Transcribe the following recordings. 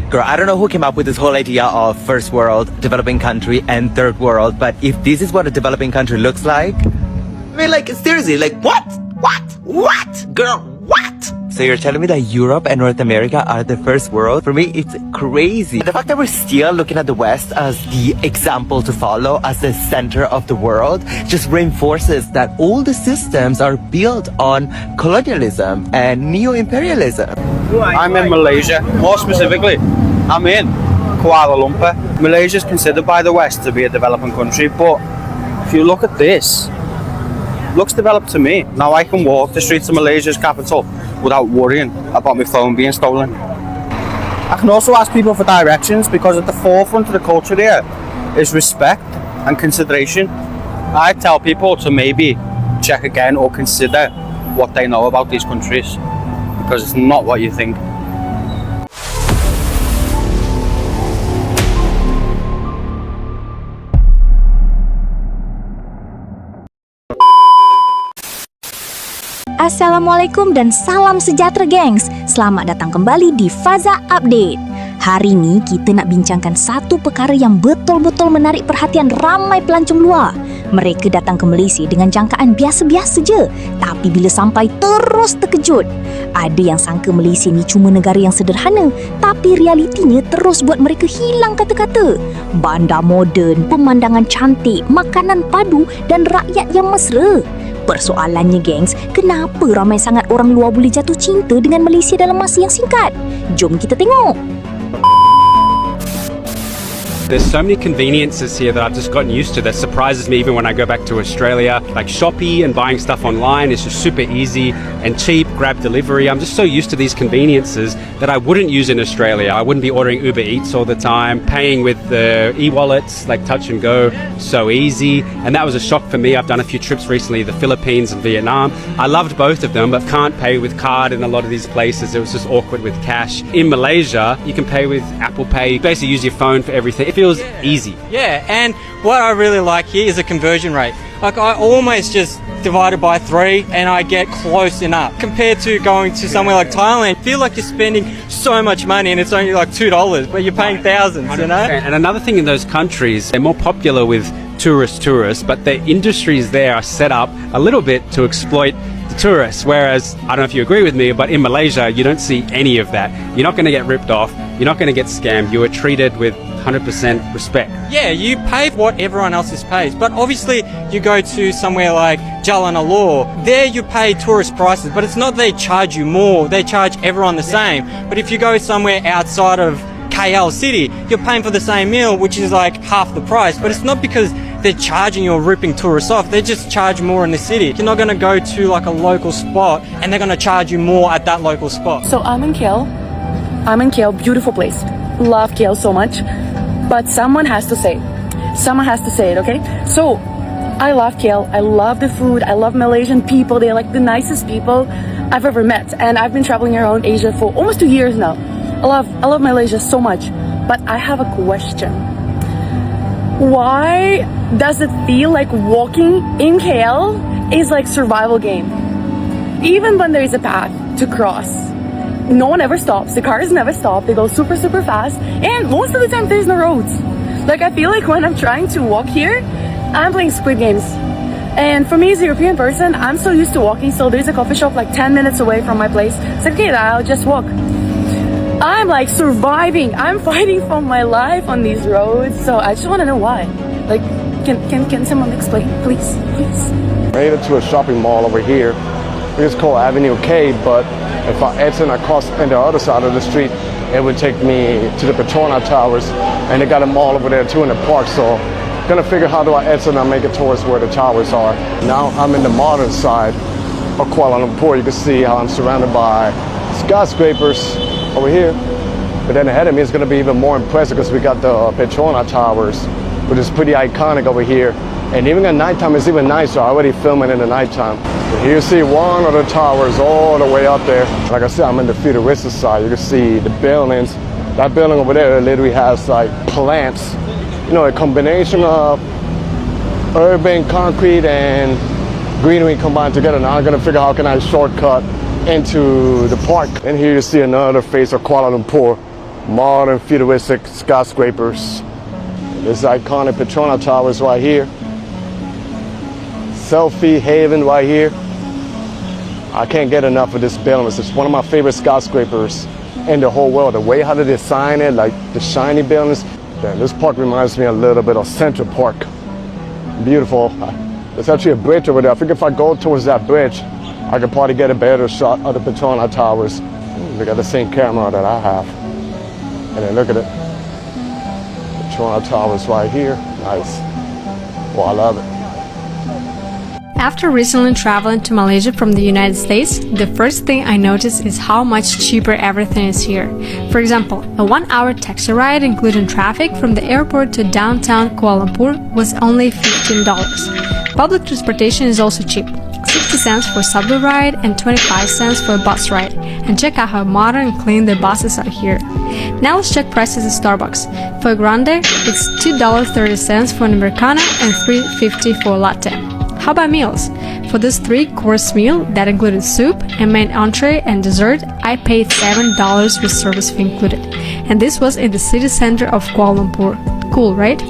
Girl, I don't know who came up with this whole idea of first world, developing country, and third world, but if this is what a developing country looks like, I mean, like, seriously, like, what? Girl, what? So you're telling me that Europe and North America are the first world? For me, it's crazy. The fact that we're still looking at the West as the example to follow, as the center of the world, just reinforces that all the systems are built on colonialism and neo-imperialism. I'm in Malaysia. More specifically, I'm in Kuala Lumpur. Malaysia is considered by the West to be a developing country, but if you look at this, it looks developed to me. Now I can walk the streets of Malaysia's capital without worrying about my phone being stolen. I can also ask people for directions because at the forefront of the culture here is respect and consideration. I tell people to maybe check again or consider what they know about these countries, because it's not what you think. Assalamualaikum dan salam sejahtera gengs. Selamat datang kembali di FAZA Update. Hari ini kita nak bincangkan satu perkara yang betul-betul menarik perhatian ramai pelancong luar. Mereka datang ke Malaysia dengan jangkaan biasa-biasa je, tapi bila sampai terus terkejut. Ada yang sangka Malaysia ni cuma negara yang sederhana, tapi realitinya terus buat mereka hilang kata-kata. Bandar moden, pemandangan cantik, makanan padu dan rakyat yang mesra. Persoalannya gengs, kenapa ramai sangat orang luar boleh jatuh cinta dengan Malaysia dalam masa yang singkat? Jom kita tengok. There's so many conveniences here that I've just gotten used to that surprises me even when I go back to Australia. Like Shopee and buying stuff online is just super easy and cheap, grab delivery. I'm just so used to these conveniences that I wouldn't use in Australia. I wouldn't be ordering Uber Eats all the time, paying with the e-wallets like touch and go, so easy. And that was a shock for me. I've done a few trips recently, the Philippines and Vietnam. I loved both of them, but can't pay with card in a lot of these places. It was just awkward with cash. In Malaysia, you can pay with Apple Pay. You basically use your phone for everything. It feels easy. Yeah, and what I really like here is a conversion rate. Like I almost just divided by 3 and I get close enough. Compared to going to somewhere like Thailand, feel like you're spending so much money and it's only like $2, but you're paying thousands, 100%. You know? And another thing in those countries, they're more popular with tourists, but their industries there are set up a little bit to exploit the tourists. Whereas, I don't know if you agree with me, but in Malaysia, you don't see any of that. You're not going to get ripped off. You're not going to get scammed. You are treated with 100% respect. Yeah, you pay what everyone else is paid, but obviously you go to somewhere like Jalan Luar, there you pay tourist prices, but it's not they charge you more, they charge everyone the same. But if you go somewhere outside of KL City, you're paying for the same meal, which is like half the price, but it's not because they're charging you or ripping tourists off, they just charge more in the city. You're not going to go to like a local spot and they're going to charge you more at that local spot. So I'm in KL, beautiful place, love KL so much. But someone has to say it, okay? So, I love KL, I love the food, I love Malaysian people, they're like the nicest people I've ever met. And I've been traveling around Asia for almost 2 years now. I love Malaysia so much. But I have a question. Why does it feel like walking in KL is like survival game? Even when there is a path to cross, no one ever stops, the cars never stop, they go super fast, and most of the time there's no roads. Like I feel like when I'm trying to walk here, I'm playing Squid Games. And for me as a European person, I'm so used to walking, so there's a coffee shop like 10 minutes away from my place. It's like, okay, I'll just walk. I'm like surviving, I'm fighting for my life on these roads, so I just want to know why. Like, can someone explain, please? Made it to a shopping mall over here. It's called Avenue K, but if I exit across on the other side of the street, it would take me to the Petronas Towers, and they got a mall over there too in the park, so gonna figure how do I exit and make it towards where the towers are. Now I'm in the modern side of Kuala Lumpur. You can see how I'm surrounded by skyscrapers over here, but then ahead of me is gonna be even more impressive because we got the Petronas Towers, which is pretty iconic over here. And even at nighttime, it's even nicer. I already filming in the nighttime. But here you see one of the towers all the way up there. Like I said, I'm in the futuristic side. You can see the buildings. That building over there literally has like plants. You know, a combination of urban concrete and greenery combined together. Now I'm gonna figure out how can I shortcut into the park. And here you see another face of Kuala Lumpur. modern futuristic skyscrapers. This iconic Petronas Towers right here. Selfie haven right here. I can't get enough of this building. It's one of my favorite skyscrapers in the whole world. The way how they design it, like the shiny buildings. Damn, this park reminds me a little bit of Central Park. Beautiful. There's actually a bridge over there. I think if I go towards that bridge, I could probably get a better shot of the Petronas Towers. They got the same camera that I have. And then look at it. Petronas Towers right here. Nice. Well, I love it. After recently traveling to Malaysia from the United States, the first thing I noticed is how much cheaper everything is here. For example, a 1-hour taxi ride including traffic from the airport to downtown Kuala Lumpur was only $15. Public transportation is also cheap. 60 cents for a subway ride and 25 cents for a bus ride. And check out how modern and clean the buses are here. Now let's check prices at Starbucks. For a grande, it's $2.30 for an Americano and $3.50 for a latte. How about meals? For this 3-course meal that included soup and main entree and dessert, I paid $7 with service fee included. And this was in the city center of Kuala Lumpur. Cool, right?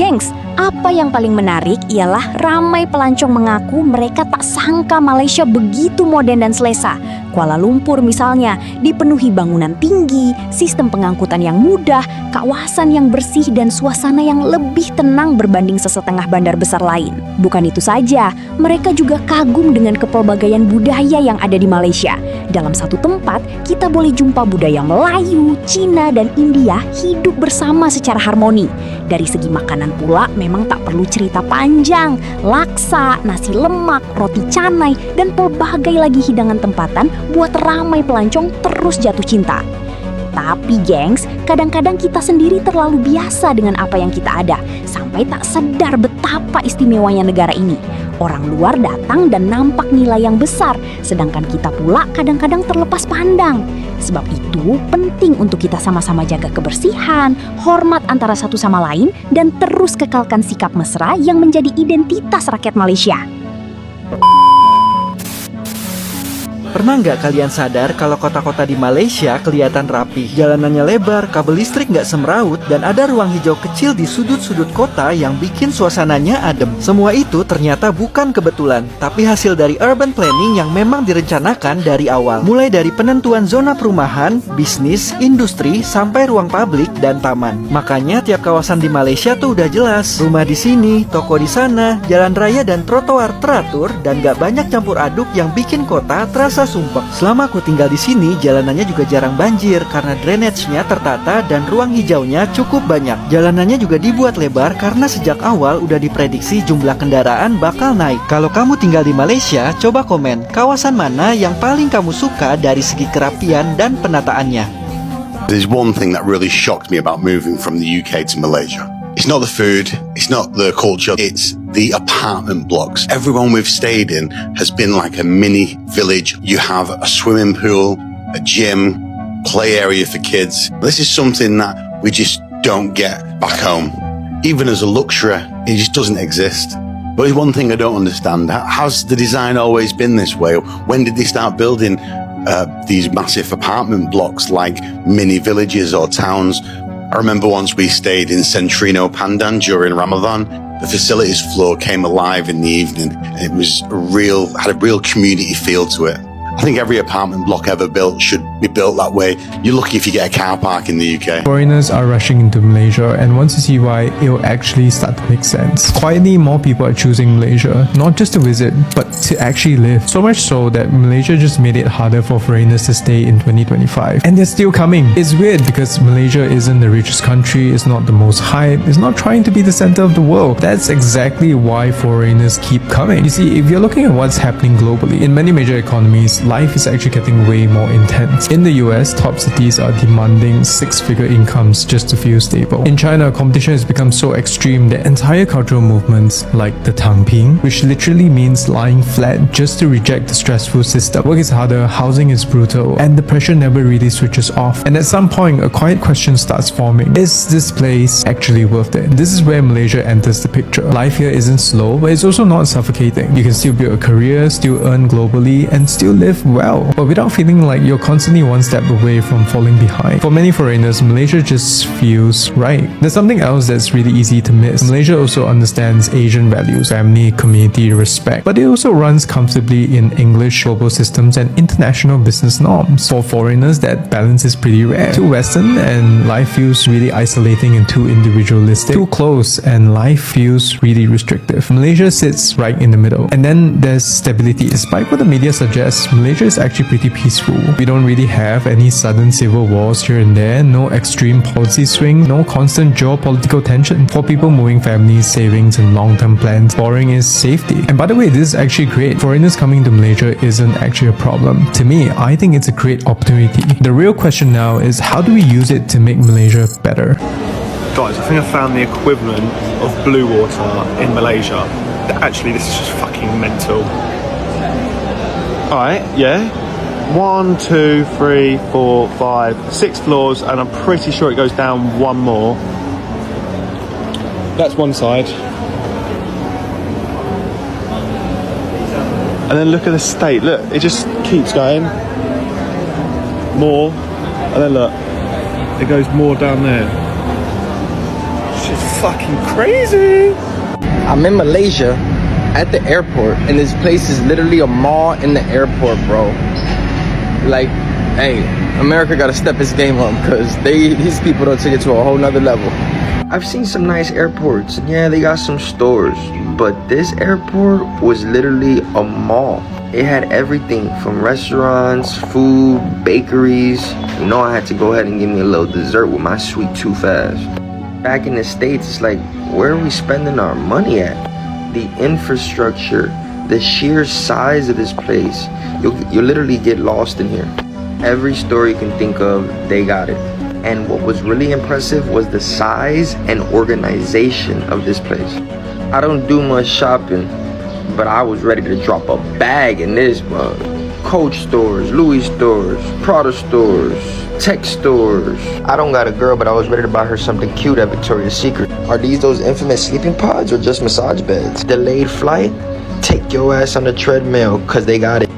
Gengs, apa yang paling menarik ialah ramai pelancong mengaku mereka tak sangka Malaysia begitu moden dan selesa. Kuala Lumpur misalnya dipenuhi bangunan tinggi, sistem pengangkutan yang mudah, kawasan yang bersih dan suasana yang lebih tenang berbanding sesetengah bandar besar lain. Bukan itu saja, mereka juga kagum dengan kepelbagaian budaya yang ada di Malaysia. Dalam satu tempat, kita boleh jumpa budaya Melayu, Cina, dan India hidup bersama secara harmoni. Dari segi makanan pula memang tak perlu cerita panjang. Laksa, nasi lemak, roti canai, dan pelbagai lagi hidangan tempatan buat ramai pelancong terus jatuh cinta. Tapi gengs, kadang-kadang kita sendiri terlalu biasa dengan apa yang kita ada, sampai tak sadar betapa istimewanya negara ini. Orang luar datang dan nampak nilai yang besar, sedangkan kita pula kadang-kadang terlepas pandang. Sebab itu penting untuk kita sama-sama jaga kebersihan, hormat antara satu sama lain, dan terus kekalkan sikap mesra yang menjadi identitas rakyat Malaysia. Pernah nggak kalian sadar kalau kota-kota di Malaysia kelihatan rapi? Jalanannya lebar, kabel listrik nggak semraut, dan ada ruang hijau kecil di sudut-sudut kota yang bikin suasananya adem. Semua itu ternyata bukan kebetulan, tapi hasil dari urban planning yang memang direncanakan dari awal. Mulai dari penentuan zona perumahan, bisnis, industri, sampai ruang publik dan taman. Makanya tiap kawasan di Malaysia tuh udah jelas. Rumah di sini, toko di sana, jalan raya dan trotoar teratur, dan nggak banyak campur aduk yang bikin kota terasa sumpek. Selama aku tinggal di sini, jalanannya juga jarang banjir karena drainage-nya tertata dan ruang hijaunya cukup banyak. Jalanannya juga dibuat lebar karena sejak awal udah diprediksi jumlah kendaraan bakal naik. Kalau kamu tinggal di Malaysia, coba komen kawasan mana yang paling kamu suka dari segi kerapian dan penataannya. There's one thing that really shocked me about moving from the UK to Malaysia. It's not the food, it's not the culture, it's the apartment blocks. Everyone we've stayed in has been like a mini village. You have a swimming pool, a gym, play area for kids. This is something that we just don't get back home. Even as a luxury, it just doesn't exist. But there's one thing I don't understand. Has the design always been this way? When did they start building these massive apartment blocks like mini villages or towns? I remember once we stayed in Centrino Pandan during Ramadan. The facilities floor came alive in the evening, and it was had a real community feel to it. I think every apartment block ever built should be built that way. You're lucky if you get a car park in the UK. Foreigners are rushing into Malaysia, and once you see why, it will actually start to make sense. Quietly, more people are choosing Malaysia, not just to visit, but to actually live. So much so that Malaysia just made it harder for foreigners to stay in 2025. And they're still coming. It's weird because Malaysia isn't the richest country, it's not the most hype, it's not trying to be the center of the world. That's exactly why foreigners keep coming. You see, if you're looking at what's happening globally, in many major economies, life is actually getting way more intense. In the US, top cities are demanding 6-figure incomes just to feel stable. In China, competition has become so extreme that entire cultural movements like the Tangping, which literally means lying flat just to reject the stressful system. Work is harder, housing is brutal, and the pressure never really switches off. And at some point, a quiet question starts forming. Is this place actually worth it? This is where Malaysia enters the picture. Life here isn't slow, but it's also not suffocating. You can still build a career, still earn globally, and still live well, but without feeling like you're constantly only one step away from falling behind. For many foreigners, Malaysia just feels right. There's something else that's really easy to miss. Malaysia also understands Asian values, family, community, respect, but it also runs comfortably in English, global systems, and international business norms. For foreigners, that balance is pretty rare. Too Western and life feels really isolating, and too individualistic. Too close and life feels really restrictive. Malaysia sits right in the middle. And then there's stability. Despite what the media suggests, Malaysia is actually pretty peaceful. We don't really have any sudden civil wars here and there, no extreme policy swings, no constant geopolitical tension. For people moving families, savings, and long-term plans, boring is safety. And by the way, this is actually great. Foreigners coming to Malaysia isn't actually a problem. To me, I think it's a great opportunity. The real question now is, how do we use it to make Malaysia better? Guys, I think I found the equivalent of blue water in Malaysia. Actually, this is just fucking mental. Alright, yeah. 1, 2, 3, 4, 5, 6 floors, and I'm pretty sure it goes down one more. That's one side. And then look at the state. Look, it just keeps going. More. And then look, it goes more down there. It's just fucking crazy. I'm in Malaysia at the airport, and this place is literally a mall in the airport, bro. Like, hey, America gotta step its game up, because these people don't take it to a whole nother level. I've seen some nice airports, and yeah, they got some stores, but this airport was literally a mall. It had everything from restaurants, food, bakeries. You know, I had to go ahead and give me a little dessert with my sweet tooth fast. Back in the States, it's like, where are we spending our money at? The infrastructure, the sheer size of this place, you'll literally get lost in here. Every store you can think of, they got it. And what was really impressive was the size and organization of this place. I don't do much shopping, but I was ready to drop a bag in this mug. Coach stores, Louis stores, Prada stores, tech stores. I don't got a girl, but I was ready to buy her something cute at Victoria's Secret. Are these those infamous sleeping pods or just massage beds? Delayed flight? Take your ass on the treadmill, cause they got it.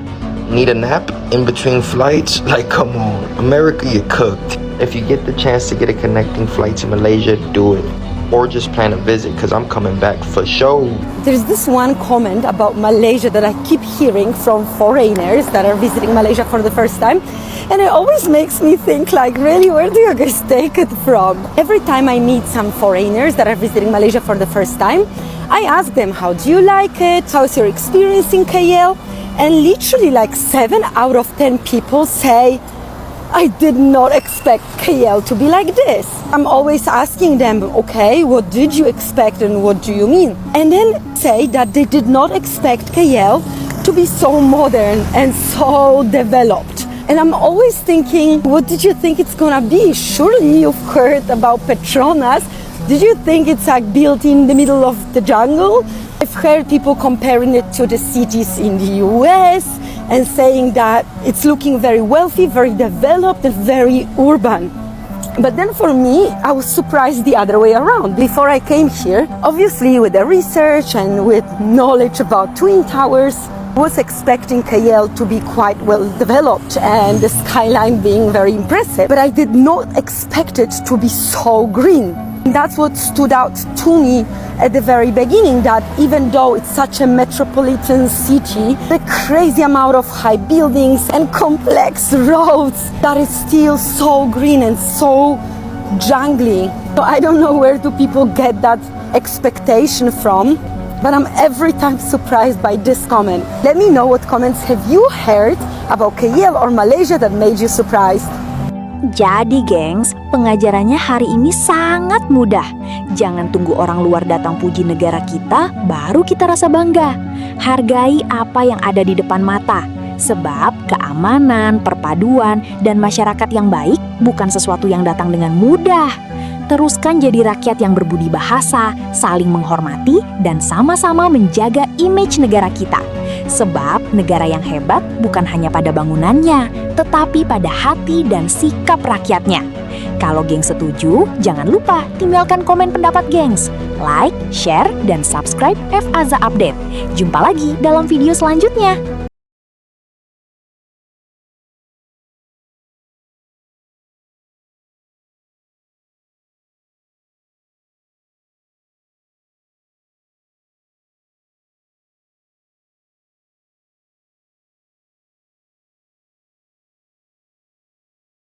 Need a nap in between flights? Like, come on, America, you cooked. If you get the chance to get a connecting flight to Malaysia, do it. Or just plan a visit, cause I'm coming back for sure. There's this one comment about Malaysia that I keep hearing from foreigners that are visiting Malaysia for the first time, and it always makes me think, like, really, where do you guys take it from? Every time I meet some foreigners that are visiting Malaysia for the first time, I ask them, how do you like it? How's your experience in KL? And literally like 7 out of 10 people say, I did not expect KL to be like this. I'm always asking them, okay, what did you expect and what do you mean? And then say that they did not expect KL to be so modern and so developed. And I'm always thinking, what did you think it's gonna be? Surely you've heard about Petronas. Did you think it's like built in the middle of the jungle? I've heard people comparing it to the cities in the US and saying that it's looking very wealthy, very developed, and very urban. But then for me, I was surprised the other way around. Before I came here, obviously with the research and with knowledge about Twin Towers, I was expecting KL to be quite well developed and the skyline being very impressive. But I did not expect it to be so green. That's what stood out to me at the very beginning, that even though it's such a metropolitan city, the crazy amount of high buildings and complex roads, that is still so green and so jungly. So I don't know where do people get that expectation from, but I'm every time surprised by this comment. Let me know what comments have you heard about KL or Malaysia that made you surprised. Jadi gengs, pengajarannya hari ini sangat mudah. Jangan tunggu orang luar datang puji negara kita, baru kita rasa bangga. Hargai apa yang ada di depan mata. Sebab keamanan, perpaduan, dan masyarakat yang baik bukan sesuatu yang datang dengan mudah. Teruskan jadi rakyat yang berbudi bahasa, saling menghormati, dan sama-sama menjaga image negara kita. Sebab negara yang hebat bukan hanya pada bangunannya, tetapi pada hati dan sikap rakyatnya. Kalau geng setuju, jangan lupa tinggalkan komen pendapat gengs. Like, share, dan subscribe FAZA Update. Jumpa lagi dalam video selanjutnya.